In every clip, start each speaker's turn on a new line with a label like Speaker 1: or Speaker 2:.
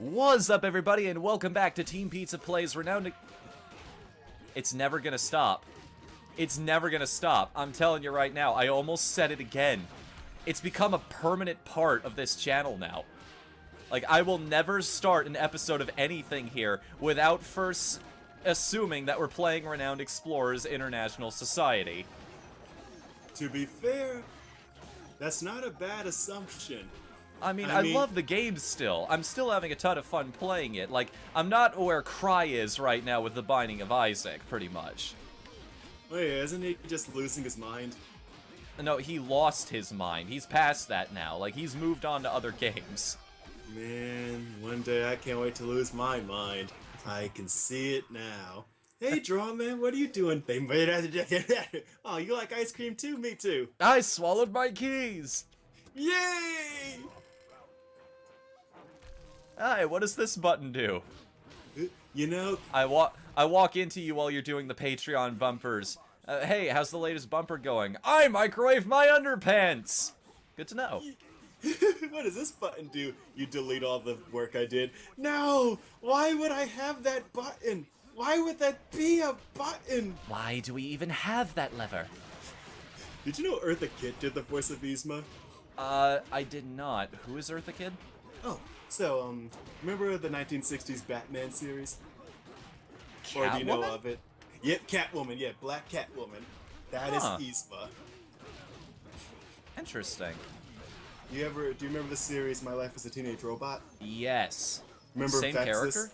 Speaker 1: What's up, everybody, and welcome back to Team Pizza Plays Renowned... It's never gonna stop. It's never gonna stop. I'm telling you right now, I almost said it again. It's become a permanent part of this channel now. Like, I will never start an episode of anything here without first assuming that we're playing Renowned Explorers International Society.
Speaker 2: To be fair, that's not a bad assumption.
Speaker 1: I mean, I love the game still. I'm still having a ton of fun playing it. Like, I'm not where Cry is right now with The Binding of Isaac, pretty much.
Speaker 2: Wait, isn't he just losing his mind?
Speaker 1: No, he lost his mind. He's past that now. Like, he's moved on to other games.
Speaker 2: Man, one day I can't wait to lose my mind. I can see it now. Hey, Drawman, what are you doing? They made it. Oh, you like ice cream too? Me too.
Speaker 1: I swallowed my keys!
Speaker 2: Yay!
Speaker 1: Hi, what does this button do?
Speaker 2: You know,
Speaker 1: I walk into you while you're doing the Patreon bumpers. Hey, how's the latest bumper going? I microwave my underpants! Good to know.
Speaker 2: what does this button do? You delete all the work I did. No! Why would I have that button? Why would that be a button?
Speaker 1: Why do we even have that lever?
Speaker 2: Did you know Eartha Kitt did the voice of Yzma?
Speaker 1: I did not. Who is Eartha Kid?
Speaker 2: Oh, so, remember the 1960s Batman series? Or do you know of it? Yep, Catwoman, yeah, Black Catwoman. That is Yzma.
Speaker 1: Interesting.
Speaker 2: Do you remember the series My Life as a Teenage Robot?
Speaker 1: Yes.
Speaker 2: Remember
Speaker 1: Same
Speaker 2: Vexus?
Speaker 1: character?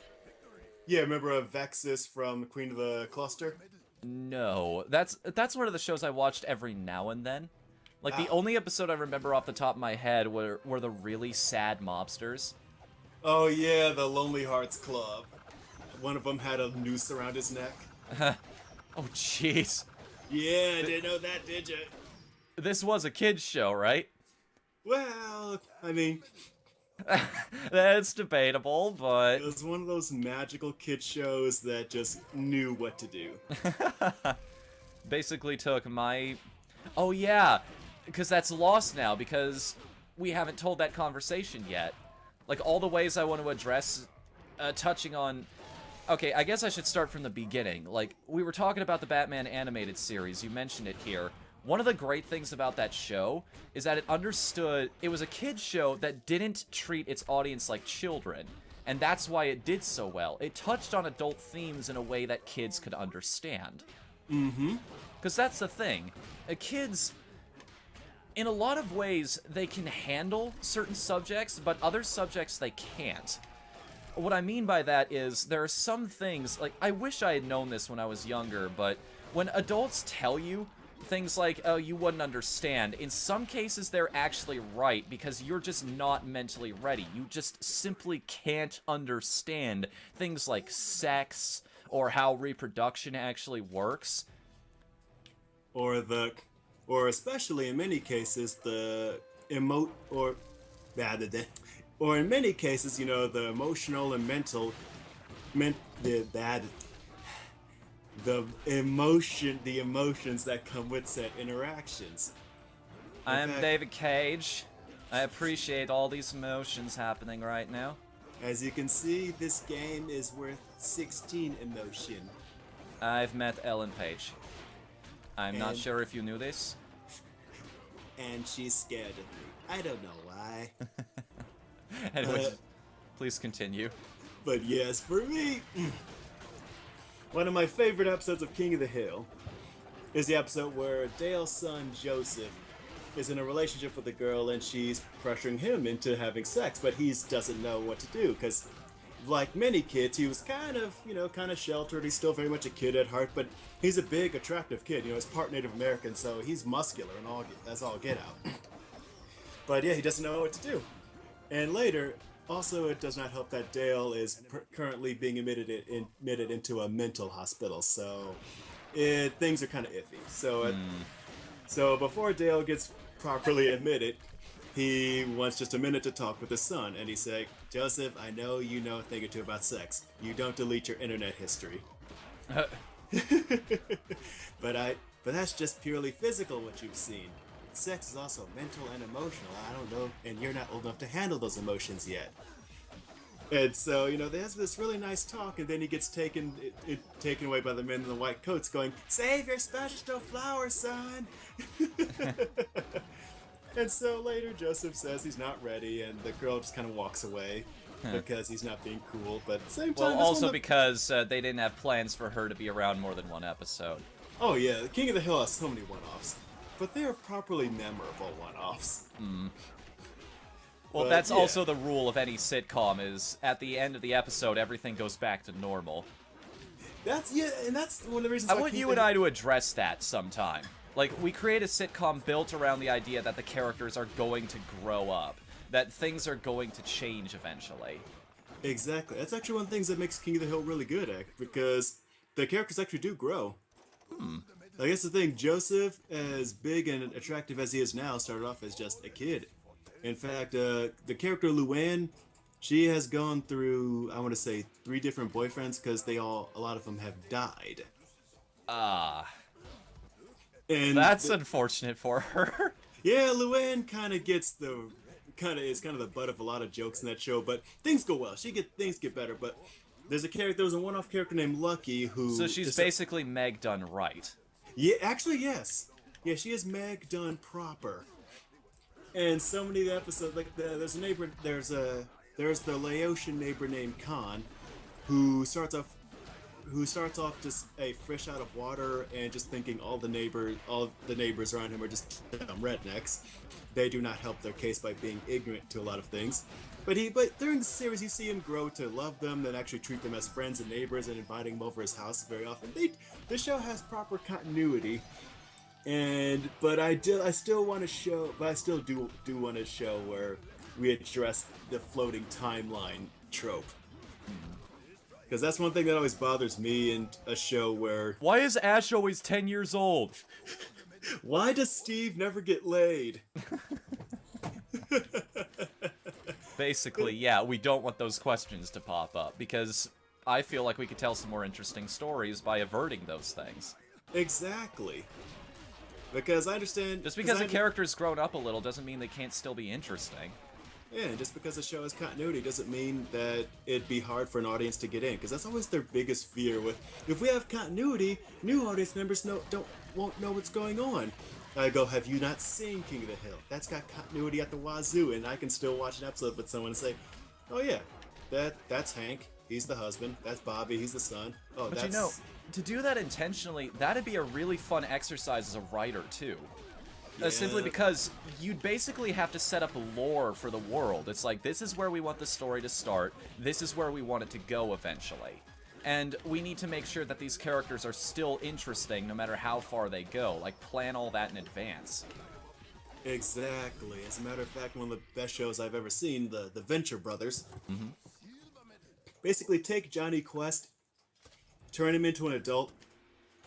Speaker 2: Yeah, remember Vexus from Queen of the Cluster?
Speaker 1: No. That's one of the shows I watched every now and then. Like, the only episode I remember off the top of my head were the really sad mobsters.
Speaker 2: Oh yeah, the Lonely Hearts Club. One of them had a noose around his neck.
Speaker 1: Oh, jeez.
Speaker 2: Yeah, didn't know that, did you?
Speaker 1: This was a kid's show, right?
Speaker 2: Well, I mean...
Speaker 1: That's debatable, but...
Speaker 2: It was one of those magical kid shows that just knew what to do.
Speaker 1: Basically took my... Oh, yeah! Because that's lost now, because we haven't told that conversation yet. Like, all the ways I want to address, touching on... Okay, I guess I should start from the beginning. Like, we were talking about the Batman animated series, you mentioned it here. One of the great things about that show is that it understood... It was a kid's show that didn't treat its audience like children. And that's why it did so well. It touched on adult themes in a way that kids could understand.
Speaker 2: Mm-hmm.
Speaker 1: Because that's the thing. Kids... In a lot of ways, they can handle certain subjects, but other subjects they can't. What I mean by that is, there are some things, like, I wish I had known this when I was younger, but when adults tell you things like, oh, you wouldn't understand, in some cases they're actually right, because you're just not mentally ready. You just simply can't understand things like sex, or how reproduction actually works.
Speaker 2: Or especially in many cases, or in many cases, you know, the emotional and mental, the emotions that come with said interactions.
Speaker 1: I'm David Cage. I appreciate all these emotions happening right now.
Speaker 2: As you can see, this game is worth 16 emotion.
Speaker 1: I've met Ellen Page. I'm not sure if you knew this.
Speaker 2: And she's scared of me. I don't know why.
Speaker 1: Anyway, please continue.
Speaker 2: But yes, for me, one of my favorite episodes of King of the Hill is the episode where Dale's son Joseph is in a relationship with a girl and she's pressuring him into having sex, but he doesn't know what to do because, like many kids, he was kind of sheltered. He's still very much a kid at heart, but he's a big, attractive kid. You know, he's part Native American, so he's muscular and that's all get out. But yeah, he doesn't know what to do. And later, also, it does not help that Dale is currently being admitted into a mental hospital, so things are kind of iffy. So before Dale gets properly admitted, he wants just a minute to talk with his son, and he's like, Joseph, I know you know a thing or two about sex. You don't delete your internet history. But that's just purely physical what you've seen. Sex is also mental and emotional. I don't know, and you're not old enough to handle those emotions yet. And so, they have this really nice talk, and then he gets taken away by the men in the white coats going, "Save your special flower, son!" And so later, Joseph says he's not ready, and the girl just kind of walks away because he's not being cool. But at the same
Speaker 1: Well,
Speaker 2: time,
Speaker 1: also because they didn't have plans for her to be around more than one episode.
Speaker 2: Oh yeah, the King of the Hill has so many one-offs, but they are properly memorable one-offs.
Speaker 1: Well,
Speaker 2: But,
Speaker 1: that's
Speaker 2: yeah.
Speaker 1: also the rule of any sitcom, is at the end of the episode, everything goes back to normal.
Speaker 2: And that's one of the reasons
Speaker 1: I
Speaker 2: why
Speaker 1: want you and I to address that sometime. Like, we create a sitcom built around the idea that the characters are going to grow up, that things are going to change eventually.
Speaker 2: Exactly. That's actually one of the things that makes King of the Hill really good, because the characters actually do grow. I guess the thing, Joseph, as big and attractive as he is now, started off as just a kid. In fact, the character Luann, she has gone through, I want to say, 3 different boyfriends because a lot of them have died. And
Speaker 1: That's unfortunate for her.
Speaker 2: yeah, Luann kind of gets is kind of the butt of a lot of jokes in that show, but things go well. Things get better, but there was a one-off character named Lucky who.
Speaker 1: So she's basically Meg done right.
Speaker 2: Yeah, actually, yes. Yeah, she is Meg done proper. And so many of the episodes, like there's the Laotian neighbor named Khan, who starts off just a fish out of water and just thinking all the neighbors around him are just dumb rednecks. They do not help their case by being ignorant to a lot of things. But during the series, you see him grow to love them and actually treat them as friends and neighbors and inviting them over his house very often. The show has proper continuity. But I still want to show, but I still do want to show where we address the floating timeline trope. Because that's one thing that always bothers me in a show where...
Speaker 1: Why is Ash always 10 years old?
Speaker 2: Why does Steve never get laid?
Speaker 1: Basically, yeah, we don't want those questions to pop up, because I feel like we could tell some more interesting stories by averting those things.
Speaker 2: Exactly. Because I understand...
Speaker 1: Just because a character's grown up a little doesn't mean they can't still be interesting.
Speaker 2: Yeah, and just because a show has continuity doesn't mean that it'd be hard for an audience to get in, because that's always their biggest fear. If we have continuity, new audience members won't know what's going on. I go, have you not seen King of the Hill? That's got continuity at the wazoo, and I can still watch an episode with someone and say, oh yeah, that's Hank, he's the husband. That's Bobby, he's the son. Oh,
Speaker 1: But to do that intentionally, that'd be a really fun exercise as a writer too.
Speaker 2: Yeah.
Speaker 1: Simply because you'd basically have to set up a lore for the world. It's like, this is where we want the story to start, this is where we want it to go eventually. And we need to make sure that these characters are still interesting no matter how far they go. Like, plan all that in advance.
Speaker 2: Exactly. As a matter of fact, one of the best shows I've ever seen, the Venture Brothers, basically take Johnny Quest, turn him into an adult,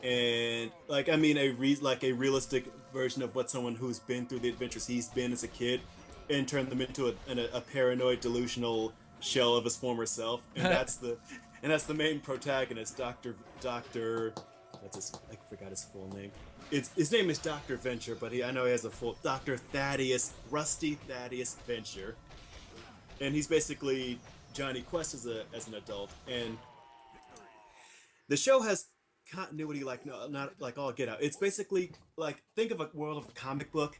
Speaker 2: and a realistic version of what someone who's been through the adventures he's been as a kid, and turn them into a paranoid, delusional shell of his former self, and that's the main protagonist, Doctor. I forgot his full name. His name is Dr. Venture, but I know he has a full Dr. Rusty Thaddeus Venture, and he's basically Johnny Quest as an adult, and the show has continuity not like all get out. It's basically like, think of a world of a comic book,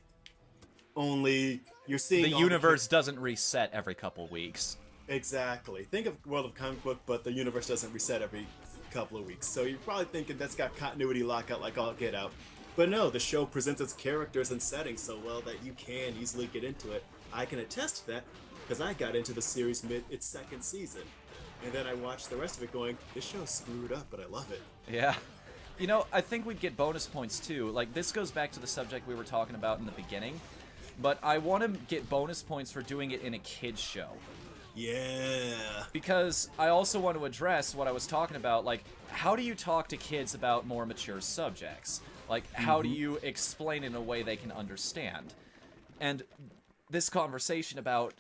Speaker 2: only you're seeing
Speaker 1: The universe doesn't reset every couple weeks.
Speaker 2: Exactly. Think of world of comic book, but the universe doesn't reset every couple of weeks. So you're probably thinking that's got continuity lockout like all get out. But no, the show presents its characters and settings so well that you can easily get into it. I can attest to that because I got into the series its second season. And then I watched the rest of it going, this show's screwed up, but I love it.
Speaker 1: Yeah. You know, I think we'd get bonus points too. Like, this goes back to the subject we were talking about in the beginning. But I want to get bonus points for doing it in a kid's show.
Speaker 2: Yeah.
Speaker 1: Because I also want to address what I was talking about, like, how do you talk to kids about more mature subjects? Like, how do you explain in a way they can understand? And this conversation about,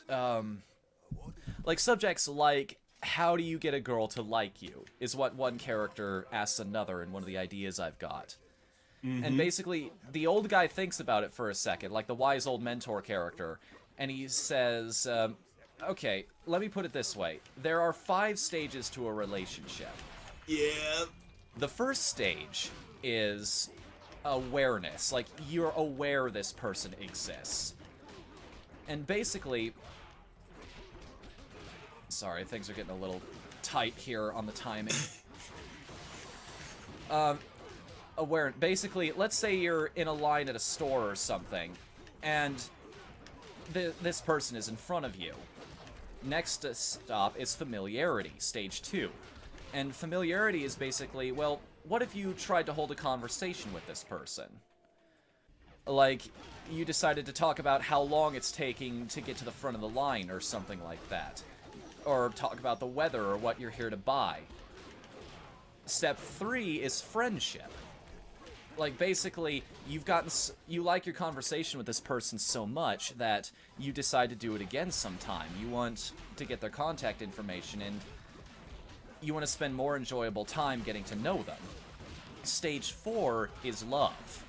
Speaker 1: like, subjects like, how do you get a girl to like you, is what one character asks another in one of the ideas I've got. And basically, the old guy thinks about it for a second, like the wise old mentor character, and he says, Okay, let me put it this way. There are 5 stages to a relationship.
Speaker 2: Yeah.
Speaker 1: The first stage is awareness. Like, you're aware this person exists. And basically... Sorry, things are getting a little tight here on the timing. Basically, let's say you're in a line at a store or something, and this person is in front of you. Next stop is familiarity, stage 2. And familiarity is basically, well, what if you tried to hold a conversation with this person? Like, you decided to talk about how long it's taking to get to the front of the line or something like that. Or talk about the weather or what you're here to buy. Step 3 is friendship. Like, basically, you like your conversation with this person so much that you decide to do it again sometime. You want to get their contact information, and you want to spend more enjoyable time getting to know them. Stage 4 is love.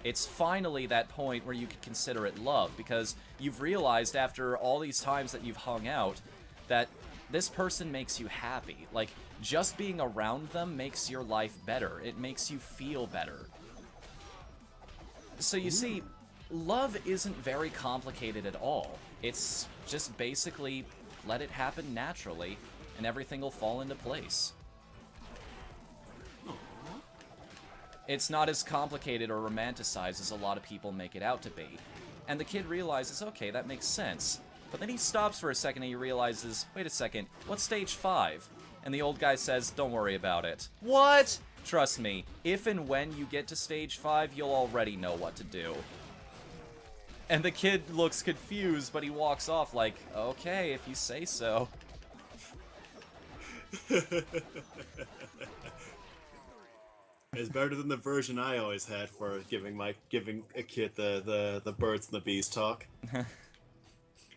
Speaker 1: It's finally that point where you could consider it love, because you've realized after all these times that you've hung out that this person makes you happy. Like, just being around them makes your life better. It makes you feel better. So you see, love isn't very complicated at all. It's just basically let it happen naturally, and everything will fall into place. It's not as complicated or romanticized as a lot of people make it out to be. And the kid realizes, okay, that makes sense. But then he stops for a second and he realizes, wait a second, what's stage 5? And the old guy says, don't worry about it. What? Trust me, if and when you get to stage 5, you'll already know what to do. And the kid looks confused, but he walks off like, okay, if you say so.
Speaker 2: It's better than the version I always had for giving a kid the birds and the bees talk.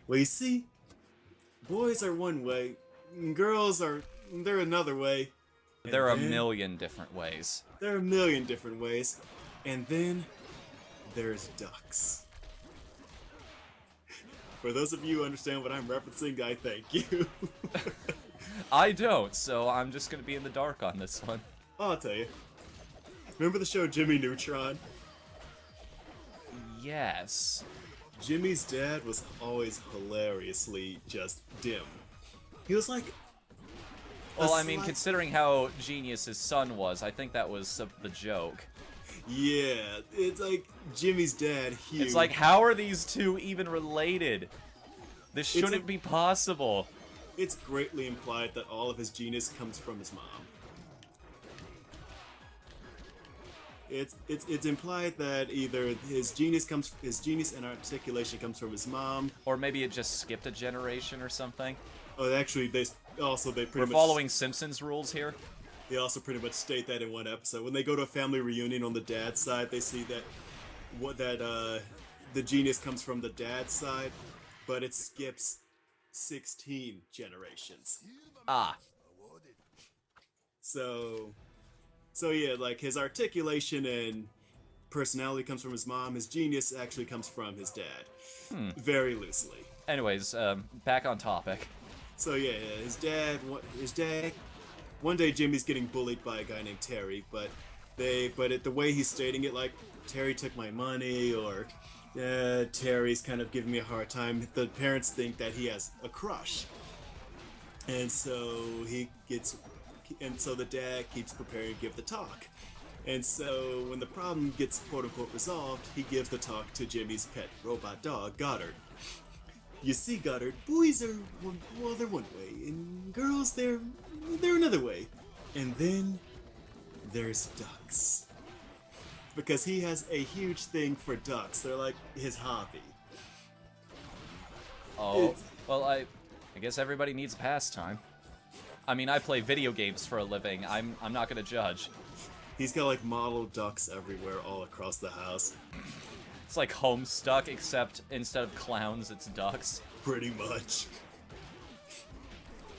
Speaker 2: Well, you see, boys are one way, and girls they're another way.
Speaker 1: There are a million different ways.
Speaker 2: There are a million different ways. And then there's ducks. For those of you who understand what I'm referencing, I thank you.
Speaker 1: I don't, so I'm just gonna be in the dark on this one.
Speaker 2: I'll tell you. Remember the show Jimmy Neutron?
Speaker 1: Yes.
Speaker 2: Jimmy's dad was always hilariously just dim. He was like...
Speaker 1: Well, I mean, considering how genius his son was, I think that was the joke.
Speaker 2: Yeah, it's like Jimmy's dad, Hugh.
Speaker 1: It's like, how are these two even related? This shouldn't be possible.
Speaker 2: It's greatly implied that all of his genius comes from his mom. It's implied that either his genius and articulation comes from his mom,
Speaker 1: or maybe it just skipped a generation or something.
Speaker 2: Oh, actually, they pretty
Speaker 1: We're
Speaker 2: much
Speaker 1: following Simpsons rules here.
Speaker 2: They also pretty much state that in one episode. When they go to a family reunion on the dad's side, they see that the genius comes from the dad's side, but it skips 16 generations.
Speaker 1: Ah.
Speaker 2: So yeah, like his articulation and personality comes from his mom. His genius actually comes from his dad. Very loosely.
Speaker 1: Anyways, back on topic.
Speaker 2: So yeah, his dad. One day Jimmy's getting bullied by a guy named Terry, but the way he's stating it, like Terry took my money, or Terry's kind of giving me a hard time. The parents think that he has a crush, and so the dad keeps preparing to give the talk. And so when the problem gets quote-unquote resolved, he gives the talk to Jimmy's pet robot dog, Goddard. You see, Goddard, boys they're one way, and girls, they're another way. And then there's ducks. Because he has a huge thing for ducks. They're like his hobby.
Speaker 1: Oh, well, I guess everybody needs a pastime. I mean, I play video games for a living. I'm not gonna judge.
Speaker 2: He's got like model ducks everywhere all across the house.
Speaker 1: It's like Homestuck, except instead of clowns, it's ducks.
Speaker 2: Pretty much.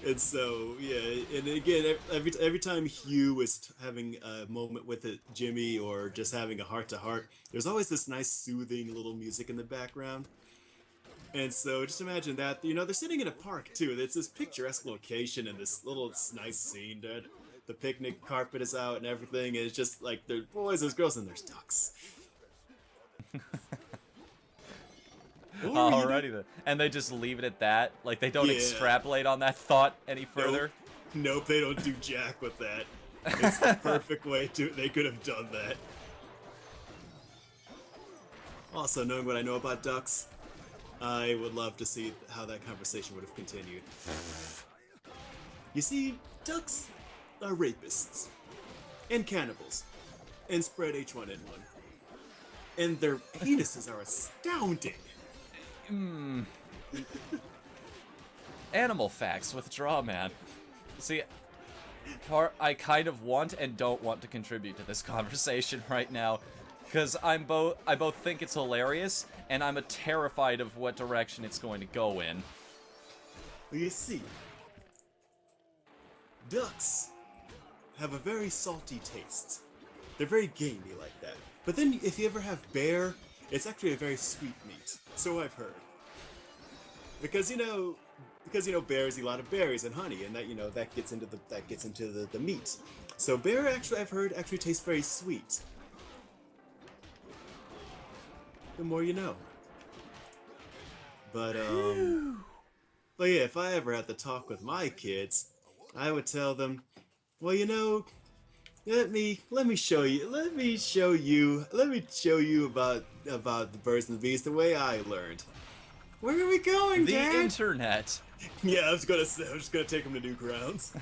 Speaker 2: And so, yeah, and again, every time Hugh is having a moment with Jimmy, or just having a heart-to-heart, there's always this nice soothing little music in the background. And so just imagine that, they're sitting in a park too. It's this picturesque location and this little nice scene that the picnic carpet is out and everything. And it's just like there's boys, there's girls, and there's ducks.
Speaker 1: Alrighty then. And they just leave it at that? Like, they don't
Speaker 2: Yeah.
Speaker 1: extrapolate on that thought any further?
Speaker 2: Nope, they don't do jack with that. It's the perfect way they could have done that. Also, knowing what I know about ducks, I would love to see how that conversation would have continued. You see, ducks are rapists and cannibals and spread H1N1. And their penises are astounding.
Speaker 1: Animal facts with Drawman. See, I kind of want and don't want to contribute to this conversation right now, because I both think it's hilarious, and I'm terrified of what direction it's going to go in.
Speaker 2: Well, you see, ducks have a very salty taste. They're very gamey like that. But then if you ever have bear, it's actually a very sweet meat. So I've heard. Because bears eat a lot of berries and honey, and that gets into the meat. So bear actually, I've heard, actually tastes very sweet. The more you know. But yeah, if I ever had to talk with my kids, I would tell them, well, let me show you about the birds and the bees the way I learned. Where are we going, Dad?
Speaker 1: The internet.
Speaker 2: Yeah, I was just gonna take him to Newgrounds.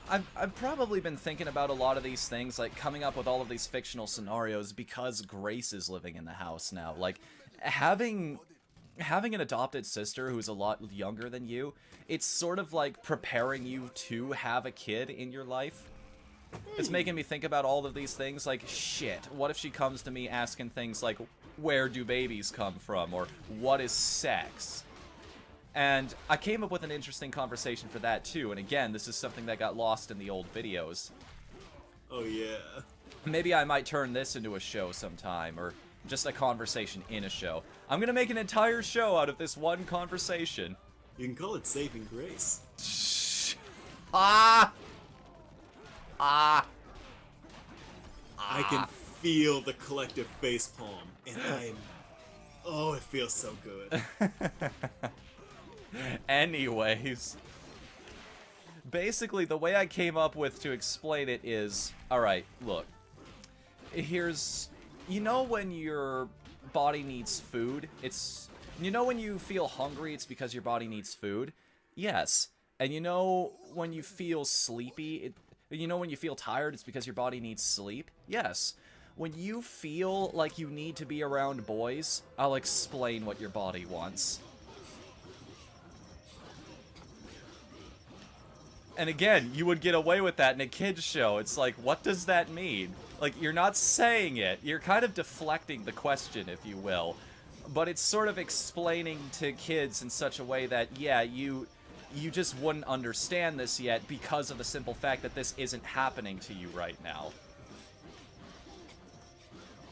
Speaker 1: I've probably been thinking about a lot of these things, like coming up with all of these fictional scenarios because Grace is living in the house now. Like, having an adopted sister who's a lot younger than you, it's sort of like preparing you to have a kid in your life. It's making me think about all of these things, like, shit, what if she comes to me asking things like, where do babies come from, or what is sex? And I came up with an interesting conversation for that, too, and again, this is something that got lost in the old videos.
Speaker 2: Oh, yeah.
Speaker 1: Maybe I might turn this into a show sometime, or just a conversation in a show. I'm gonna make an entire show out of this one conversation.
Speaker 2: You can call it Saving Grace.
Speaker 1: Ah!
Speaker 2: I can feel the collective facepalm, and oh, it feels so good.
Speaker 1: Anyways, basically the way I came up with to explain it is, alright, look, here's, when your body needs food, when you feel hungry, it's because your body needs food? Yes. And when you feel sleepy, when you feel tired, it's because your body needs sleep? Yes. When you feel like you need to be around boys, I'll explain what your body wants. And again, you would get away with that in a kid's show. It's like, what does that mean? Like, you're not saying it. You're kind of deflecting the question, if you will. But it's sort of explaining to kids in such a way that, yeah, you just wouldn't understand this yet because of the simple fact that this isn't happening to you right now.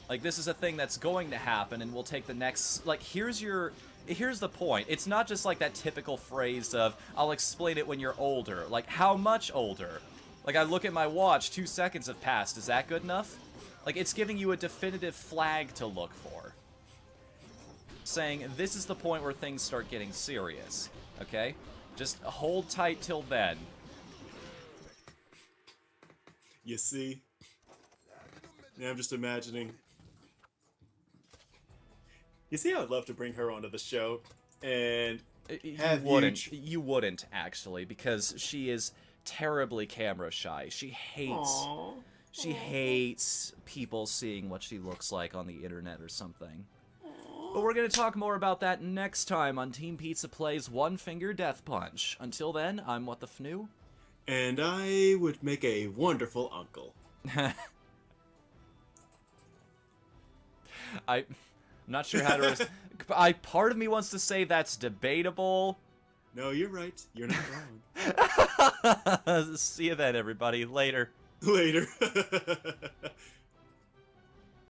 Speaker 1: Like, this is a thing that's going to happen, and we'll take the next... Like, here's the point. It's not just like that typical phrase of, I'll explain it when you're older. Like, how much older? Like, I look at my watch, 2 seconds have passed. Is that good enough? Like, it's giving you a definitive flag to look for. Saying, this is the point where things start getting serious. Okay? Just hold tight till then.
Speaker 2: You see? Yeah, I'm just imagining. You see, I would love to bring her onto the show and have
Speaker 1: You wouldn't, actually, because she is terribly camera shy. She hates people seeing what she looks like on the internet or something. But we're going to talk more about that next time on Team Pizza Plays One Finger Death Punch. Until then, I'm Whatthefnu.
Speaker 2: And I would make a wonderful uncle.
Speaker 1: I'm not sure how to... part of me wants to say that's debatable.
Speaker 2: No, you're right. You're not wrong.
Speaker 1: See you then, everybody. Later.
Speaker 2: Later.